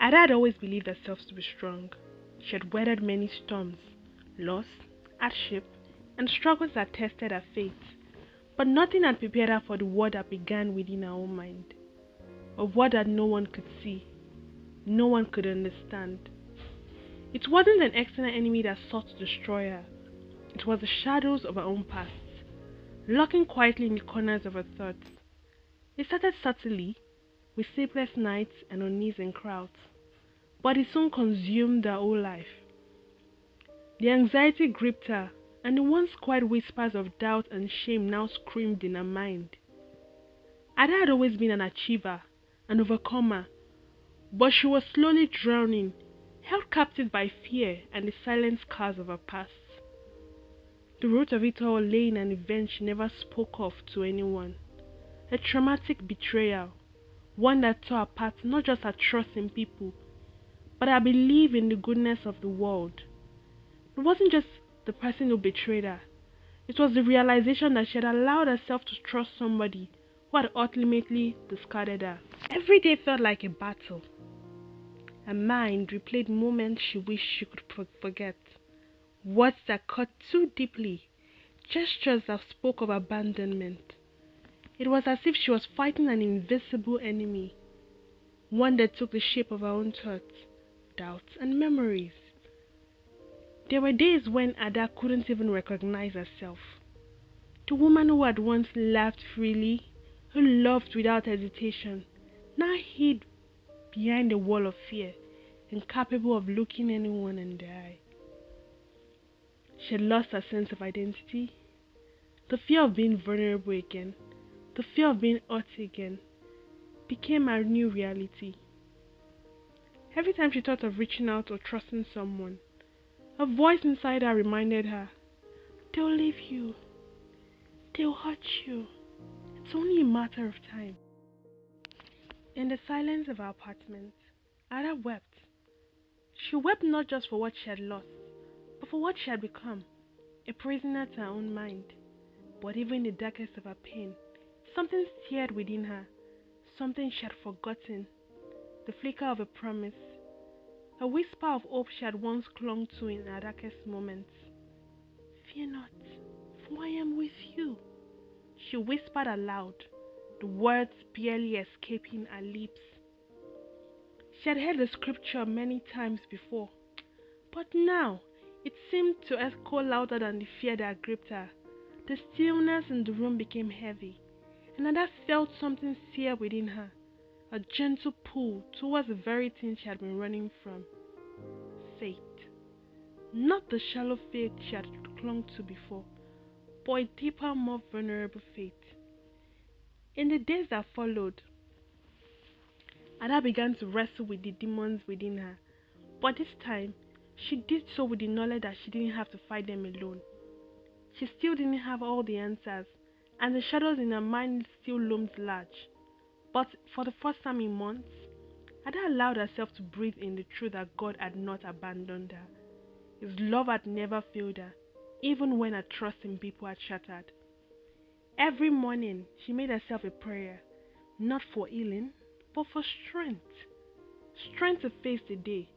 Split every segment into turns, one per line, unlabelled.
Ada had always believed herself to be strong. She had weathered many storms, loss, hardship, and struggles that tested her faith. But nothing had prepared her for the war that began within her own mind. A war that no one could see, no one could understand. It wasn't an external enemy that sought to destroy her. It was the shadows of her own past, lurking quietly in the corners of her thoughts. It started subtly, with sleepless nights and unease in crowds, but it soon consumed her whole life. The anxiety gripped her, and the once quiet whispers of doubt and shame now screamed in her mind. Ada had always been an achiever, an overcomer, but she was slowly drowning, held captive by fear and the silent scars of her past. The root of it all lay in an event she never spoke of to anyone, a traumatic betrayal, one that tore apart not just her trust in people, but her belief in the goodness of the world. It wasn't just the person who betrayed her, it was the realization that she had allowed herself to trust somebody who had ultimately discarded her. Every day felt like a battle. Her mind replayed moments she wished she could forget, words that cut too deeply, gestures that spoke of abandonment. It was as if she was fighting an invisible enemy, one that took the shape of her own thoughts, doubts, and memories. There were days when Ada couldn't even recognize herself. The woman who had once laughed freely, who loved without hesitation, now hid behind a wall of fear, incapable of looking anyone in the eye. She had lost her sense of identity. The fear of being vulnerable again, the fear of being hurt again, became her new reality. Every time she thought of reaching out or trusting someone, a voice inside her reminded her, they'll leave you, they'll hurt you, it's only a matter of time. In the silence of her apartment, Ada wept. She wept not just for what she had lost, but for what she had become, a prisoner to her own mind. But even in the darkest of her pain, something stirred within her, something she had forgotten, the flicker of a promise, a whisper of hope she had once clung to in her darkest moments. Fear not, for I am with you, she whispered aloud, the words barely escaping her lips. She had heard the scripture many times before, but now it seemed to echo louder than the fear that gripped her. The stillness in the room became heavy, and Ada felt something sear within her, a gentle pull towards the very thing she had been running from. Faith. Not the shallow faith she had clung to before, but a deeper, more vulnerable faith. In the days that followed, Ada began to wrestle with the demons within her, but this time, she did so with the knowledge that she didn't have to fight them alone. She still didn't have all the answers, and the shadows in her mind still loomed large. But for the first time in months, Ada allowed herself to breathe in the truth that God had not abandoned her. His love had never failed her, even when her trust in people had shattered. Every morning, she made herself a prayer, not for healing, but for strength. Strength to face the day,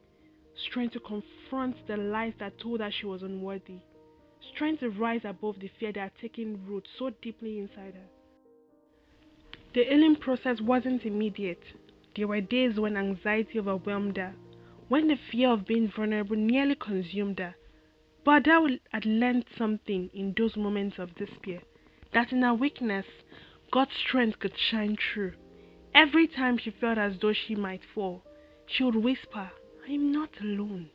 strength to confront the lies that told her she was unworthy, strength to rise above the fear that had taken root so deeply inside her. The healing process wasn't immediate. There were days when anxiety overwhelmed her, when the fear of being vulnerable nearly consumed her. But Ada had learned something in those moments of despair, that in her weakness, God's strength could shine through. Every time she felt as though she might fall, she would whisper, I am not alone.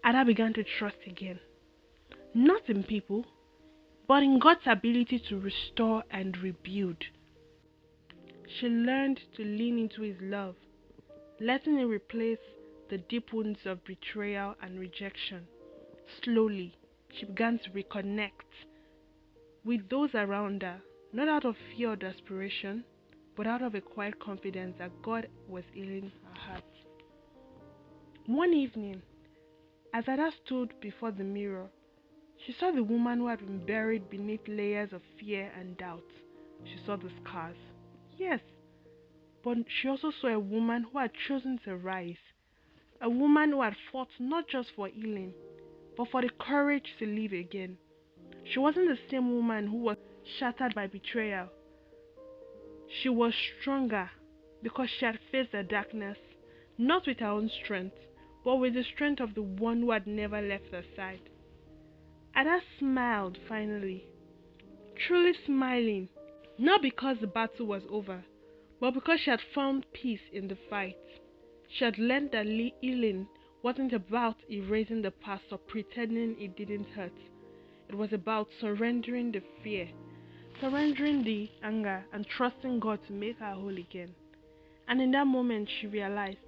Ada began to trust again, not in people, but in God's ability to restore and rebuild. She learned to lean into His love, letting it replace the deep wounds of betrayal and rejection. Slowly, she began to reconnect with those around her, not out of fear or desperation, but out of a quiet confidence that God was healing her heart. One evening, as Ada stood before the mirror, she saw the woman who had been buried beneath layers of fear and doubt. She saw the scars. Yes, but she also saw a woman who had chosen to rise, a woman who had fought not just for healing, but for the courage to live again. She wasn't the same woman who was shattered by betrayal. She was stronger because she had faced the darkness, not with her own strength, but with the strength of the one who had never left her side. Ada smiled finally, truly smiling, not because the battle was over, but because she had found peace in the fight. She had learned that healing wasn't about erasing the past or pretending it didn't hurt. It was about surrendering the fear, surrendering the anger, and trusting God to make her whole again. And in that moment, she realized